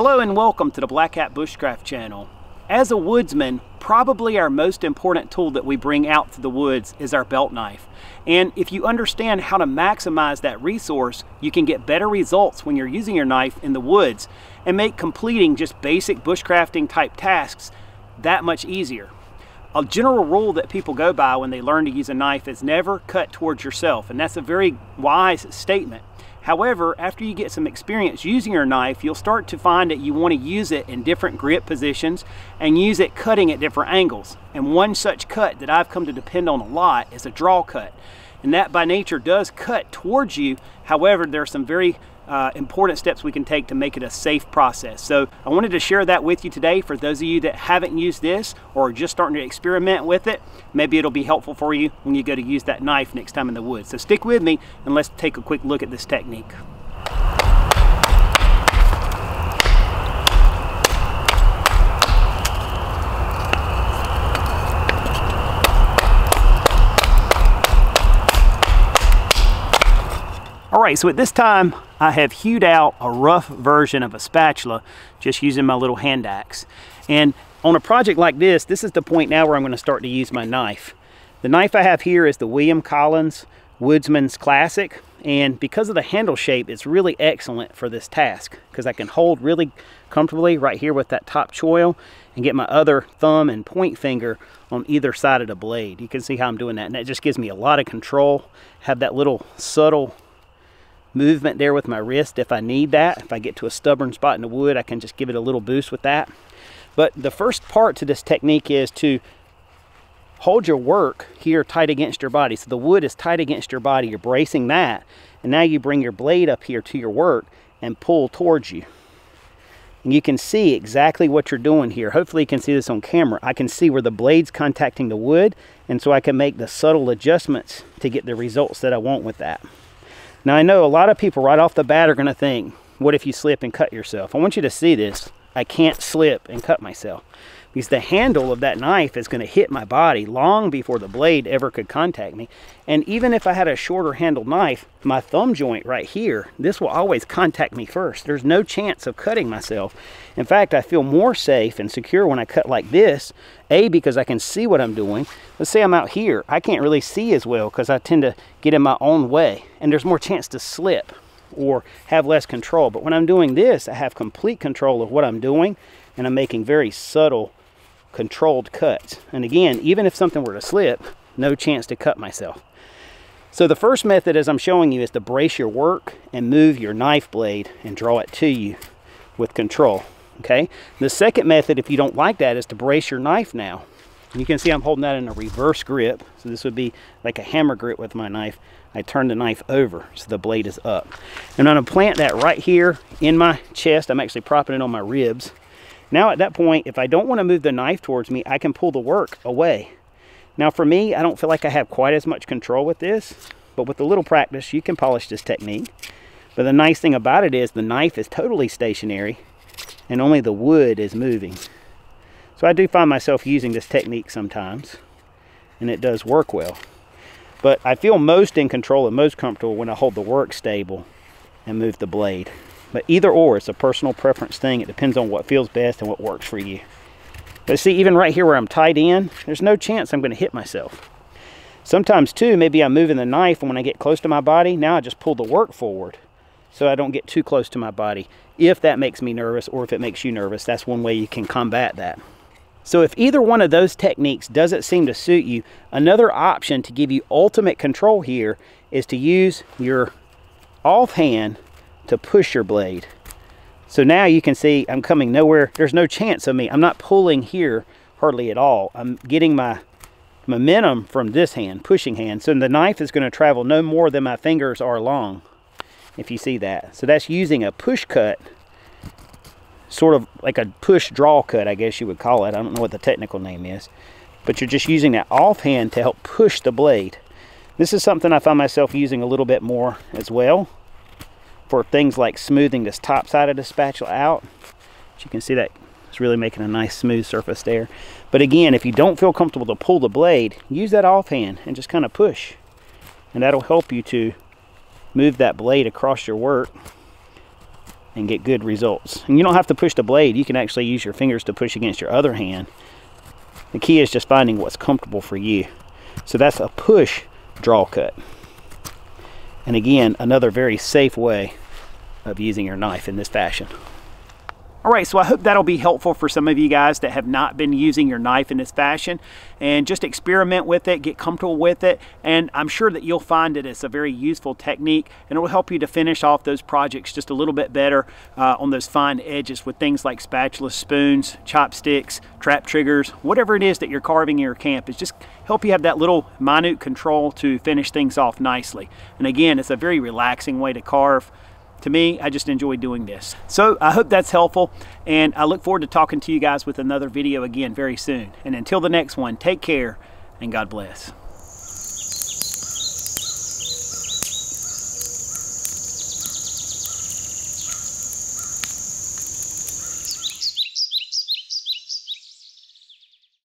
Hello and welcome to the Black Hat Bushcraft channel. As a woodsman, probably our most important tool that we bring out to the woods is our belt knife. And if you understand how to maximize that resource, you can get better results when you're using your knife in the woods and make completing just basic bushcrafting type tasks that much easier. A general rule that people go by when they learn to use a knife is never cut towards yourself, and that's a very wise statement. However, after you get some experience using your knife, you'll start to find that you want to use it in different grip positions and use it cutting at different angles. And one such cut that I've come to depend on a lot is a draw cut. And that by nature does cut towards you. However, there are some very important steps we can take to make it a safe process. So I wanted to share that with you today. For those of you that haven't used this or are just starting to experiment with it, maybe it'll be helpful for you when you go to use that knife next time in the woods. So stick with me and let's take a quick look at this technique. Alright, so at this time I have hewed out a rough version of a spatula just using my little hand axe. And on a project like this is the point now where I'm going to start to use my knife. The knife I have here is the William Collins Woodsman's Classic, and because of the handle shape it's really excellent for this task because I can hold really comfortably right here with that top choil and get my other thumb and point finger on either side of the blade. You can see how I'm doing that, and that just gives me a lot of control. Have that little subtle movement there with my wrist if I need that. If I get to a stubborn spot in the wood, I can just give it a little boost with that. But the first part to this technique is to hold your work here tight against your body. So the wood is tight against your body. You're bracing that, and now you bring your blade up here to your work and pull towards you. And you can see exactly what you're doing here. Hopefully you can see this on camera. I can see where the blade's contacting the wood, and so I can make the subtle adjustments to get the results that I want with that. Now I know a lot of people right off the bat are going to think, what if you slip and cut yourself? I want you to see this. I can't slip and cut myself because the handle of that knife is going to hit my body long before the blade ever could contact me. And even if I had a shorter handled knife, my thumb joint right here, this will always contact me first. There's no chance of cutting myself. In fact, I feel more safe and secure when I cut like this, because I can see what I'm doing. Let's say I'm out here, I can't really see as well because I tend to get in my own way, and there's more chance to slip or have less control. But when I'm doing this, I have complete control of what I'm doing, and I'm making very subtle, controlled cuts. And again, even if something were to slip, no chance to cut myself. So the first method, as I'm showing you, is to brace your work and move your knife blade and draw it to you with control. Okay. The second method, if you don't like that, is to brace your knife now. You can see I'm holding that in a reverse grip. So this would be like a hammer grip with my knife. I turn the knife over so the blade is up. And I'm going to plant that right here in my chest. I'm actually propping it on my ribs. Now at that point, if I don't want to move the knife towards me, I can pull the work away. Now for me, I don't feel like I have quite as much control with this, but with a little practice, you can polish this technique. But the nice thing about it is the knife is totally stationary and only the wood is moving. So I do find myself using this technique sometimes, and it does work well. But I feel most in control and most comfortable when I hold the work stable and move the blade. But either or, it's a personal preference thing. It depends on what feels best and what works for you. But see, even right here where I'm tied in, there's no chance I'm going to hit myself. Sometimes too, maybe I'm moving the knife, and when I get close to my body, now I just pull the work forward so I don't get too close to my body. If that makes me nervous, or if it makes you nervous, that's one way you can combat that. So if either one of those techniques doesn't seem to suit you, another option to give you ultimate control here is to use your offhand to push your blade. So now you can see I'm coming nowhere. There's no chance of me. I'm not pulling here hardly at all. I'm getting my momentum from this hand, pushing hand. So the knife is going to travel no more than my fingers are long, if you see that. So that's using a push cut, sort of like a push draw cut, I guess you would call it. I don't know what the technical name is, but you're just using that offhand to help push the blade. This is something I find myself using a little bit more as well for things like smoothing this top side of the spatula out. But you can see that it's really making a nice smooth surface there. But again, if you don't feel comfortable to pull the blade, use that offhand and just kind of push, and that'll help you to move that blade across your work and get good results. And you don't have to push the blade. You can actually use your fingers to push against your other hand. The key is just finding what's comfortable for you. So that's a push draw cut. And again, another very safe way of using your knife in this fashion. All right, so I hope that'll be helpful for some of you guys that have not been using your knife in this fashion, and just experiment with it, get comfortable with it, and I'm sure that you'll find that it's a very useful technique, and it will help you to finish off those projects just a little bit better on those fine edges with things like spatulas, spoons, chopsticks, trap triggers, whatever it is that you're carving in your camp. It's just help you have that little minute control to finish things off nicely. And again, it's a very relaxing way to carve. To me, I just enjoy doing this. So I hope that's helpful, and I look forward to talking to you guys with another video again very soon. And until the next one, take care and God bless.